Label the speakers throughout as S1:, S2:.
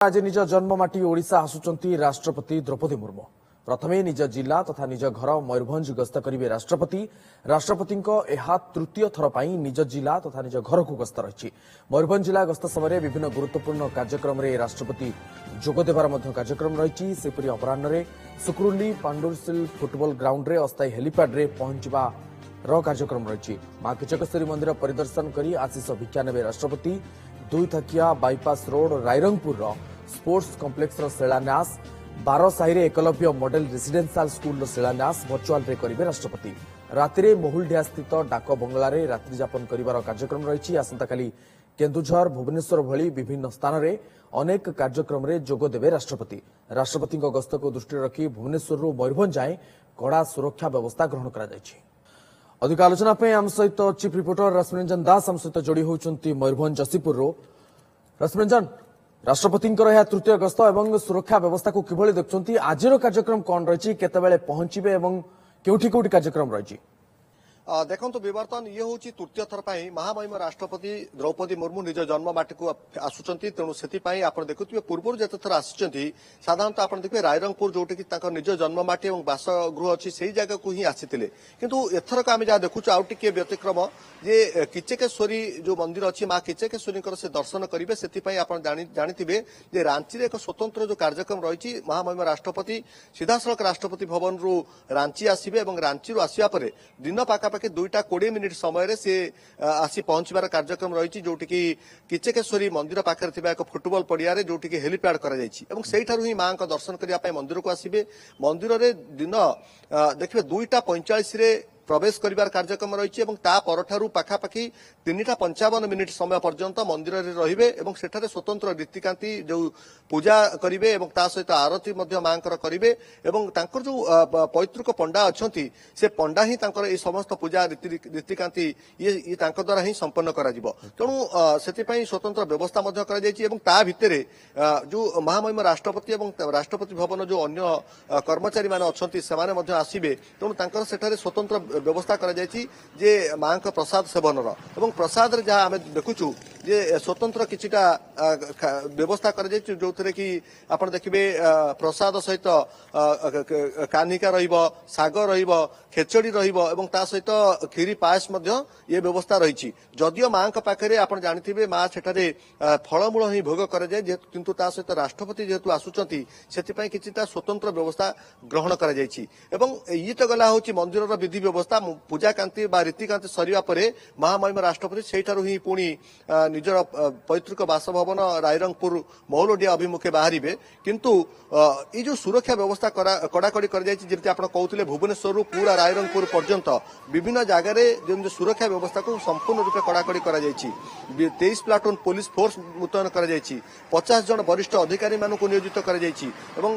S1: आज निज जन्ममाटी ओडिशा आसुचंती राष्ट्रपति द्रौपदी मुर्मू प्रथमे निज जिला तथा निज घर मयूरभंज गस्त करेंगे राष्ट्रपति। तृतीय थर पर निज जिला तथा निज घर को गस्त रही। मयूरभंज जिला गस्त समय विभिन्न गुरुत्वपूर्ण कार्यक्रम में राष्ट्रपति जोगदेवार कार्यक्रम रही। सेपरी अपराह्न सुक्रुली पांडुरसिल फुटबॉल ग्राउंड में अस्थायी हेलीपैड रे पहुंचवार कार्यक्रम रही। मां किचकेश्वरी मंदिर परिदर्शन कर आशीष भिक्षा ने राष्ट्रपति। दुई थकिया bypass road Rairangpur sports complex शिलान्यास, 12 साहि एकलव्य मॉडल रेसिडेंशियल स्कूल शिलान्यास वर्चुआल रे करिवे राष्ट्रपति। राति महुलडिया स्थित डाक बंगला रे रात्रि यापन करिवार कार्यक्रम रही। आसंताकाली केन्दुझर भुवनेश्वर भली विभिन्न स्थान में अनेक कार्यक्रम में जोग देवे राष्ट्रपति। राष्ट्रपति गस्त को दृष्टि रखी भुवनेश्वर मयूरभंज जाए कड़ा सुरक्षा व्यवस्था ग्रहण करा जायछि। अधिक आलोचना आम सहित चीफ रिपोर्टर रश्मिरंजन दास आम सहित जोड़ी होती मयूरभंज जसीपुर। रश्मिरंजन, राष्ट्रपति तृतीय गस्त और सुरक्षा व्यवस्था को किभली देखुंती? आज कार्यक्रम कौन रही, केतेबेले पहुंचीबे एवं केउठी केउठी कार्यक्रम रही?
S2: देखो बर्तमान ये हूँ तृतीय थर पर महामहिम राष्ट्रपति द्रौपदी मुर्मू निज जन्ममाटी को आसुंच। तेणु से आप देखुए पूर्व जिते थर आसी साधारणतः आप देखिए रायरंगपुर जोटि निज जन्ममाटी और बासगृह अच्छी से जगह को ही आसी किंतु एथरक आम जहाँ देखु आउ टे व्यतिक्रम जे किचकेश्वरी जो मंदिर अच्छी माँ किचकेश्वरी से दर्शन करेंगे से आप जानी रांची एक स्वतंत्र जो कार्यक्रम रही। महामहिम राष्ट्रपति सीधा सड़क राष्ट्रपति भवन रु रांची आसवे और रांची आसवा पर दिन पाखापाखि 2:20 मिनिट समय से आसी पहुंचवार कार्यक्रम रही। जोटि किचकेश्वरी मंदिर पाखे एक फुटबॉल पड़िया जोटि हेलीपैड कर माँ का दर्शन करने मंदिर को आसवे। मंदिर में दिन देखिए 2:45 प्रवेश करिवार कार्यक्रम रही। परठारू पाखापाखि 3:55 मिनिट समय पर्यंत मंदिर में रहिबे और सेठारे स्वतंत्र रीतिकांति जो पूजा करिवे और ता सहित आरती मांकर करिवे और तांकर जो पैतृक पंडा अच्छी से पंडा ही तांकर ए समस्त पूजा रीतिकांति ये तांकर द्वारा ही संपन्न करा जिवो। तेणु से स्वतंत्र व्यवस्था करा जायछि और ता भितरे जो महामहिम राष्ट्रपति और राष्ट्रपति भवन जो अन्य कर्मचारी माने अच्छी से आसवे। तेणु तांकर सेठारे स्वतंत्र व्यवस्था करा जायछि जे मां का प्रसाद सेवन और प्रसाद रे जहाँ आम देखुचु जे स्वतंत्र किछिटा व्यवस्था करा जायछि जो कि आप देखिए प्रसाद सहित कानिका रहिबो, साग रहिबो, खेचड़ी रहिबो और ता सहित खीरी पायस ये व्यवस्था रही। जदियो मां का पाखे आप जानी माँ सेठारे फलमूल ही भोग कर जाए किंतु ता सहित राष्ट्रपति जेहेतु आसुचंती सेतिपई किछिटा स्वतंत्र व्यवस्था ग्रहण करा जायछि। एवं ये तो गला होची मंदिर विधि व्यवस्था पूजा कांति बा रीतिकांति सरिया परे महामहिम राष्ट्रपति सेठारु ही पुणी निजर पैतृक बासभवन रायरंगपुर महुलडिया अभिमुखे बाहरिबे। किंतु ये जो सुरक्षा व्यवस्था कड़ाकड़ी कर जायछि जेमति आपण कहउतिले भुवनेश्वर पूरा रायरंगपुर पर्यंत विभिन्न जगह जो सुरक्षा व्यवस्था को संपूर्ण रूपे कड़ाकड़ी कर 23 प्लाटून पुलिस फोर्स मुतयन कर 50 जन वरिष्ठ अधिकारी मानक नियोजित कर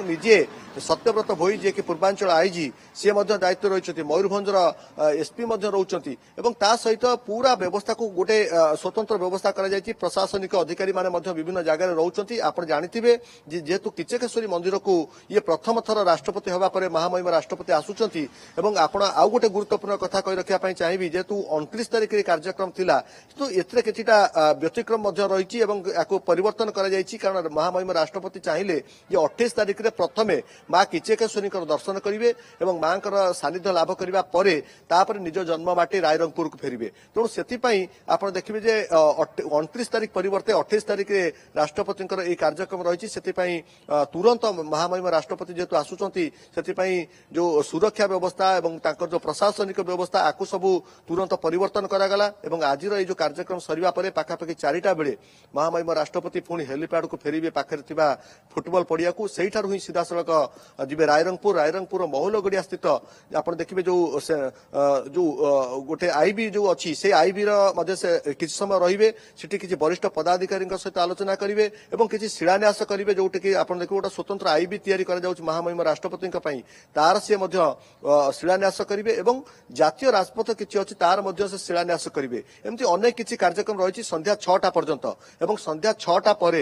S2: निजे सत्यव्रत भोई जी कि पूर्वांचल आईजी सी दायित्व रही। मयूरभंजर एसपी रोचंती एवं ता सहित पूरा व्यवस्था को गोटे स्वतंत्र व्यवस्था करा जायछि। प्रशासनिक अधिकारी माने विभिन्न जगह रोचंती। आप जानिथिबे जेहेतु किचकेश्वरी मंदिर को ये प्रथम थर राष्ट्रपति होगा पर महामहिम राष्ट्रपति आसुचंती एवं आपण आउ गोटे गुरुत्वपूर्ण कथा कहि रखिया पई चाहिबी जेहेतु 29 तारिख रे कार्यक्रम थिला तो एथरे किछिटा व्यतिक्रम रही एवं याको परिवर्तन करा जायछि कारण महामहिम राष्ट्रपति चाहिए जे 28 तारिख रे प्रथमे माँ किचकेश्वरी दर्शन करेंगे और माँ सानिध्य लाभ करने पर निज जन्ममाटी रायरंगपुर को फेरबे। तेणु से आप देखिए जे 29 तारिख परिवर्ते 28 तारिख रे राष्ट्रपति कार्यक्रम रही। तुरंत महामहिम राष्ट्रपति जेहेतु आसुचंती से जो सुरक्षा व्यवस्था और जो प्रशासनिक व्यवस्था आपको सबू तुरंत परिवर्तन करागला और आज जो कार्यक्रम सरिया परे पाखापाखि 4टा बेले महामहिम राष्ट्रपति पुणी हेलीपैड को फेरबे पाखे फुटबॉल पड़िया को सेठारु ही सीधा सड़क जीवे रायरंगपुर महुलगड़िया स्थित आप देखिए जो गोटे आईबी जो अच्छी से आईबी से किसी समय रहिबे सेठी किसी वरिष्ठ पदाधिकारी सहित आलोचना करेंगे और किसी शिलान्यास करेंगे जोटि कि आप देखिए गोटे स्वतंत्र आईबी तैयारी करा जाउछि महामहिम राष्ट्रपति तार सी शिलान्यास करेंगे और जातीय राजपथ किसी अच्छी तार से शिलान्यास करेंगे। एमती अनेक किसी कार्यक्रम रही संध्या 6टा पर्यंत और संध्या 6टा पर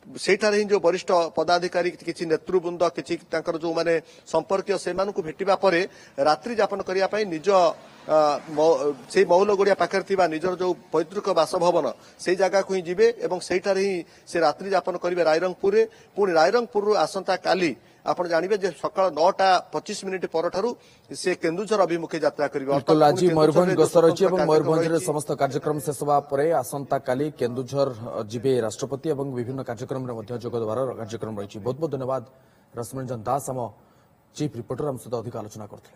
S2: ସେଇଠାରେ ହିଁ ଯୋଉ ବରିଷ୍ଠ ପଦାଧିକାରୀ କିଛି ନେତୃବୃନ୍ଦ କିଛି ତାଙ୍କର ଯୋଉମାନେ ସମ୍ପର୍କୀୟ ସେମାନଙ୍କୁ ଭେଟିବା ପରେ ରାତ୍ରି ଯାପନ କରିବା ପାଇଁ ନିଜ ସେଇ ମୌଲଗଡିଆ ପାଖରେ ଥିବା ନିଜର ଯୋଉ ପୈତୃକ ବାସଭବନ ସେଇ ଜାଗାକୁ ହିଁ ଯିବେ ଏବଂ ସେଇଠାରେ ହିଁ ସେ ରାତ୍ରି ଯାପନ କରିବେ ରାଇରଙ୍ଗପୁରରେ। ପୁଣି ରାଇରଙ୍ଗପୁରରୁ ଆସନ୍ତା କାଲି ଆପଣ ଜାଣିବେ ଯେ ସକାଳ 9:25 ପରଠାରୁ ସେ କେନ୍ଦୁଝର ଅଭିମୁଖେ ଯାତ୍ରା କରିବେ।
S1: बिल्कुल आज मयूरभंज गस्त रही और मयूरभंज समस्त कार्यक्रम शेष होगा आसंता काली केन्दुझर जीवे राष्ट्रपति और विभिन्न कार्यक्रम जोगदेवार कार्यक्रम रही। बहुत बहुत धन्यवाद रश्मिरंजन दास आम चीफ रिपोर्टर आम सहित अधिक आलोचना करते।